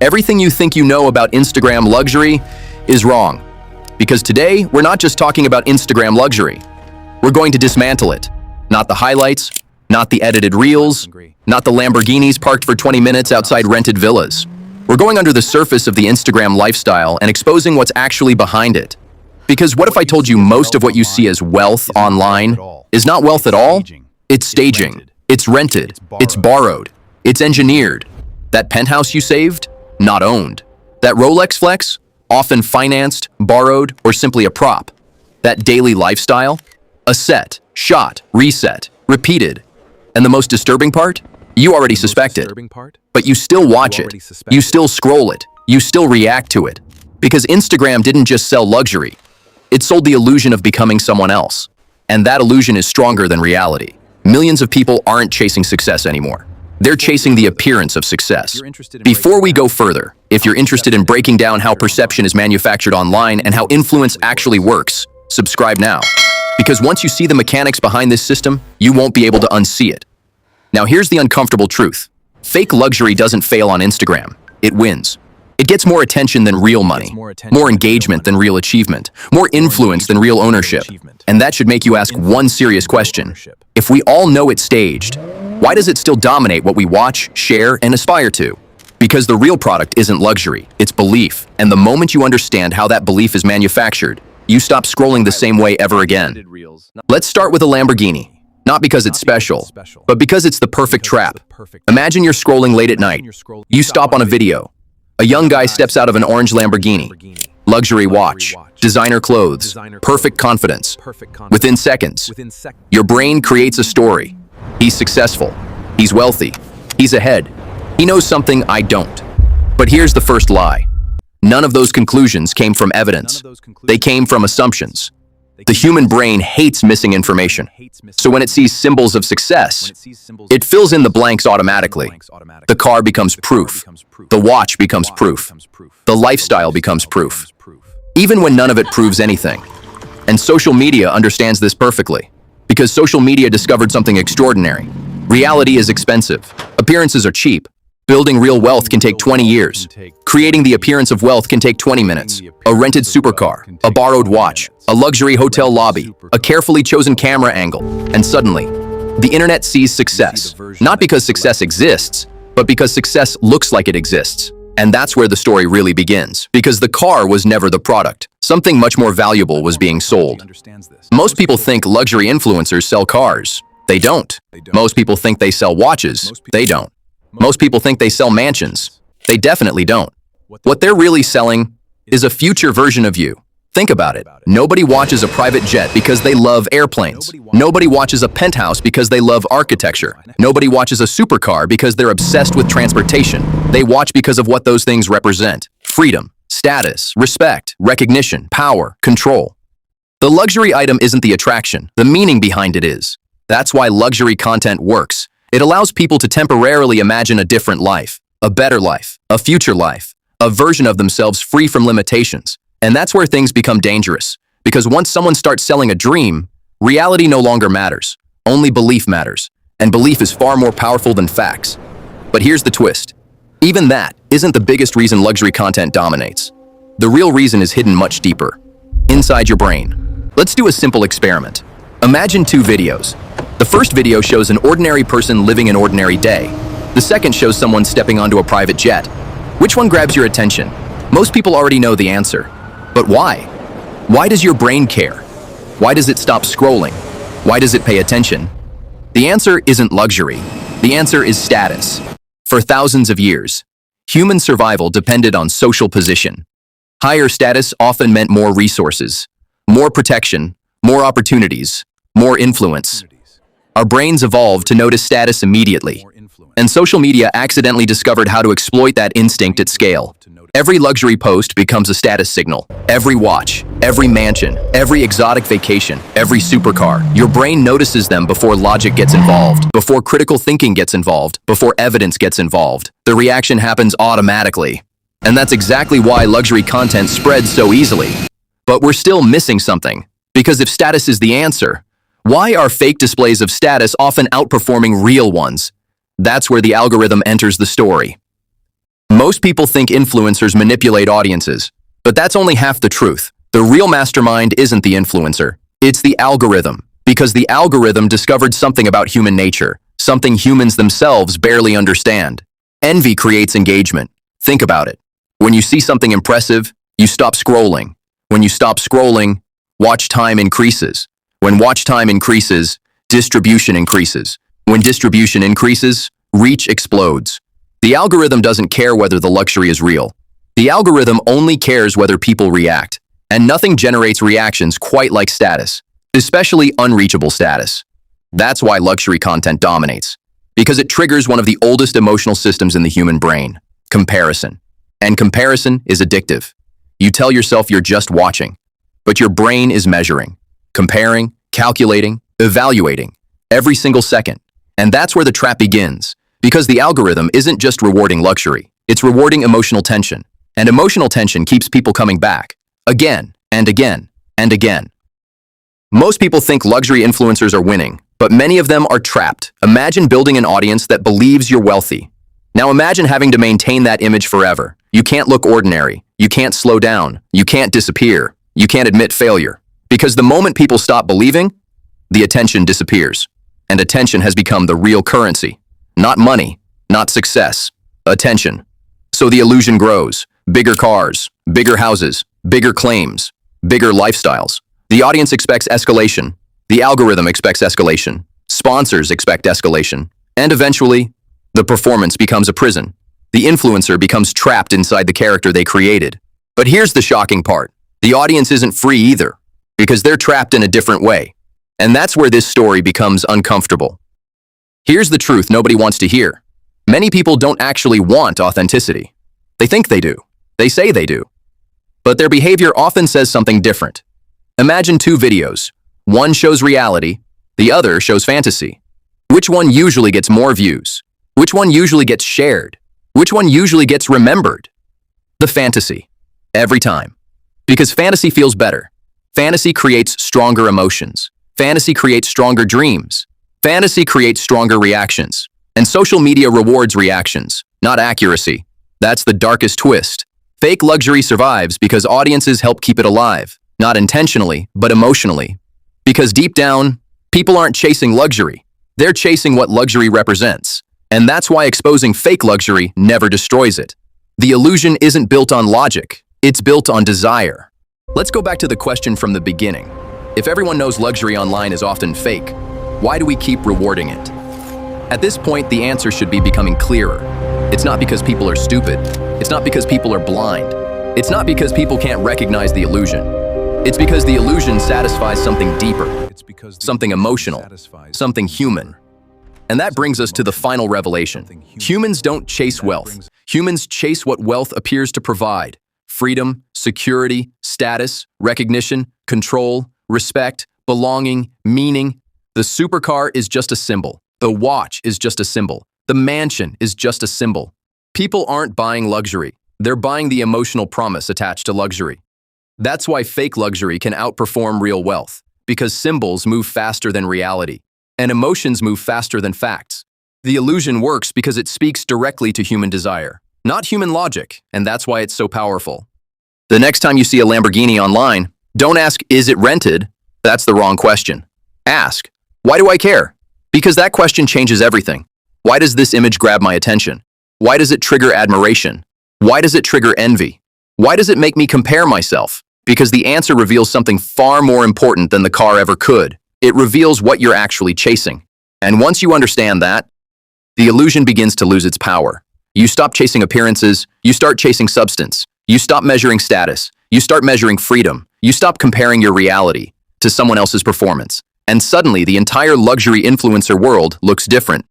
Everything you think you know about Instagram luxury is wrong. Because today, we're not just talking about Instagram luxury. We're going to dismantle it. Not the highlights, not the edited reels, not the Lamborghinis parked for 20 minutes outside rented villas. We're going under the surface of the Instagram lifestyle and exposing what's actually behind it. Because what if I told you most of what you see as wealth online is not wealth at all? It's staging, it's rented, it's borrowed, it's engineered. That penthouse you saved? Not owned. That Rolex flex? Often financed, borrowed, or simply a prop. That daily lifestyle? A set, shot, reset, repeated. And the most disturbing part? You already suspect it. But you still watch it. You still scroll it. You still react to it. Because Instagram didn't just sell luxury. It sold the illusion of becoming someone else. And that illusion is stronger than reality. Millions of people aren't chasing success anymore. They're chasing the appearance of success. Before we go further, if you're interested in breaking down how perception is manufactured online and how influence actually works, subscribe now. Because once you see the mechanics behind this system, you won't be able to unsee it. Now here's the uncomfortable truth. Fake luxury doesn't fail on Instagram. It wins. It gets more attention than real money, more engagement than real achievement, more influence than real ownership. And that should make you ask one serious question. If we all know it's staged, why does it still dominate what we watch, share, and aspire to? Because the real product isn't luxury, it's belief. And the moment you understand how that belief is manufactured, you stop scrolling the same way ever again. Let's start with a Lamborghini. Not because it's special, but because it's the perfect trap. Imagine you're scrolling late at night. You stop on a video. A young guy steps out of an orange Lamborghini. Luxury watch, designer clothes, perfect confidence. Within seconds, your brain creates a story. He's successful. He's wealthy. He's ahead. He knows something I don't. But here's the first lie. None of those conclusions came from evidence. They came from assumptions. The human brain hates missing information. So when it sees symbols of success, it fills in the blanks automatically. The car becomes proof. The watch becomes proof. The lifestyle becomes proof. Even when none of it proves anything. And social media understands this perfectly. Because social media discovered something extraordinary. Reality is expensive. Appearances are cheap. Building real wealth can take 20 years. Creating the appearance of wealth can take 20 minutes. A rented supercar, a borrowed watch, a luxury hotel lobby, a carefully chosen camera angle. And suddenly, the internet sees success. Not because success exists, but because success looks like it exists. And that's where the story really begins. Because the car was never the product. Something much more valuable was being sold. Most people think luxury influencers sell cars. They don't. Most people think they sell watches. They don't. Most people think they sell mansions. They definitely don't. What they're really selling is a future version of you. Think about it. Nobody watches a private jet because they love airplanes. Nobody watches a penthouse because they love architecture. Nobody watches a supercar because they're obsessed with transportation. They watch because of what those things represent. Freedom, status, respect, recognition, power, control. The luxury item isn't the attraction. The meaning behind it is. That's why luxury content works. It allows people to temporarily imagine a different life, a better life, a future life, a version of themselves free from limitations. And that's where things become dangerous. Because once someone starts selling a dream, reality no longer matters. Only belief matters. And belief is far more powerful than facts. But here's the twist. Even that isn't the biggest reason luxury content dominates. The real reason is hidden much deeper. Inside your brain. Let's do a simple experiment. Imagine two videos. The first video shows an ordinary person living an ordinary day. The second shows someone stepping onto a private jet. Which one grabs your attention? Most people already know the answer. But why? Why does your brain care? Why does it stop scrolling? Why does it pay attention? The answer isn't luxury. The answer is status. For thousands of years, human survival depended on social position. Higher status often meant more resources, more protection, more opportunities, more influence. Our brains evolved to notice status immediately, and social media accidentally discovered how to exploit that instinct at scale. Every luxury post becomes a status signal. Every watch, every mansion, every exotic vacation, every supercar. Your brain notices them before logic gets involved, before critical thinking gets involved, before evidence gets involved. The reaction happens automatically. And that's exactly why luxury content spreads so easily. But we're still missing something. Because if status is the answer, why are fake displays of status often outperforming real ones? That's where the algorithm enters the story. Most people think influencers manipulate audiences, but that's only half the truth. The real mastermind isn't the influencer. It's the algorithm, because the algorithm discovered something about human nature, something humans themselves barely understand. Envy creates engagement. Think about it. When you see something impressive, you stop scrolling. When you stop scrolling, watch time increases. When watch time increases, distribution increases. When distribution increases, reach explodes. The algorithm doesn't care whether the luxury is real. The algorithm only cares whether people react, and nothing generates reactions quite like status, especially unreachable status. That's why luxury content dominates, because it triggers one of the oldest emotional systems in the human brain, comparison. And comparison is addictive. You tell yourself you're just watching, but your brain is measuring, comparing, calculating, evaluating every single second. And that's where the trap begins, because the algorithm isn't just rewarding luxury, it's rewarding emotional tension. And emotional tension keeps people coming back, again and again and again. Most people think luxury influencers are winning, but many of them are trapped. Imagine building an audience that believes you're wealthy. Now imagine having to maintain that image forever. You can't look ordinary. You can't slow down. You can't disappear. You can't admit failure. Because the moment people stop believing, the attention disappears. And attention has become the real currency. Not money, not success. Attention. So the illusion grows. Bigger cars, bigger houses, bigger claims, bigger lifestyles. The audience expects escalation. The algorithm expects escalation. Sponsors expect escalation. And eventually, the performance becomes a prison. The influencer becomes trapped inside the character they created. But here's the shocking part. The audience isn't free either, because they're trapped in a different way. And that's where this story becomes uncomfortable. Here's the truth nobody wants to hear. Many people don't actually want authenticity. They think they do. They say they do. But their behavior often says something different. Imagine two videos. One shows reality, the other shows fantasy. Which one usually gets more views? Which one usually gets shared? Which one usually gets remembered? The fantasy. Every time. Because fantasy feels better. Fantasy creates stronger emotions. Fantasy creates stronger dreams. Fantasy creates stronger reactions. And social media rewards reactions, not accuracy. That's the darkest twist. Fake luxury survives because audiences help keep it alive, not intentionally, but emotionally. Because deep down, people aren't chasing luxury. They're chasing what luxury represents. And that's why exposing fake luxury never destroys it. The illusion isn't built on logic. It's built on desire. Let's go back to the question from the beginning. If everyone knows luxury online is often fake, why do we keep rewarding it? At this point, the answer should be becoming clearer. It's not because people are stupid. It's not because people are blind. It's not because people can't recognize the illusion. It's because the illusion satisfies something deeper, something emotional, something human. And that brings us to the final revelation. Humans don't chase wealth. Humans chase what wealth appears to provide. Freedom, security, status, recognition, control, respect, belonging, meaning. The supercar is just a symbol. The watch is just a symbol. The mansion is just a symbol. People aren't buying luxury. They're buying the emotional promise attached to luxury. That's why fake luxury can outperform real wealth, because symbols move faster than reality, and emotions move faster than facts. The illusion works because it speaks directly to human desire, not human logic, and that's why it's so powerful. The next time you see a Lamborghini online, don't ask, is it rented? That's the wrong question. Ask, why do I care? Because that question changes everything. Why does this image grab my attention? Why does it trigger admiration? Why does it trigger envy? Why does it make me compare myself? Because the answer reveals something far more important than the car ever could. It reveals what you're actually chasing. And once you understand that, the illusion begins to lose its power. You stop chasing appearances, you start chasing substance. You stop measuring status, you start measuring freedom. You stop comparing your reality to someone else's performance. And suddenly the entire luxury influencer world looks different.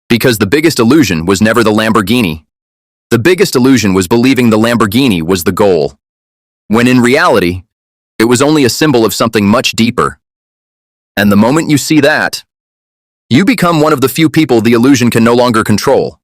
Because the biggest illusion was never the Lamborghini. The biggest illusion was believing the Lamborghini was the goal, when in reality, it was only a symbol of something much deeper. And the moment you see that, you become one of the few people the illusion can no longer control.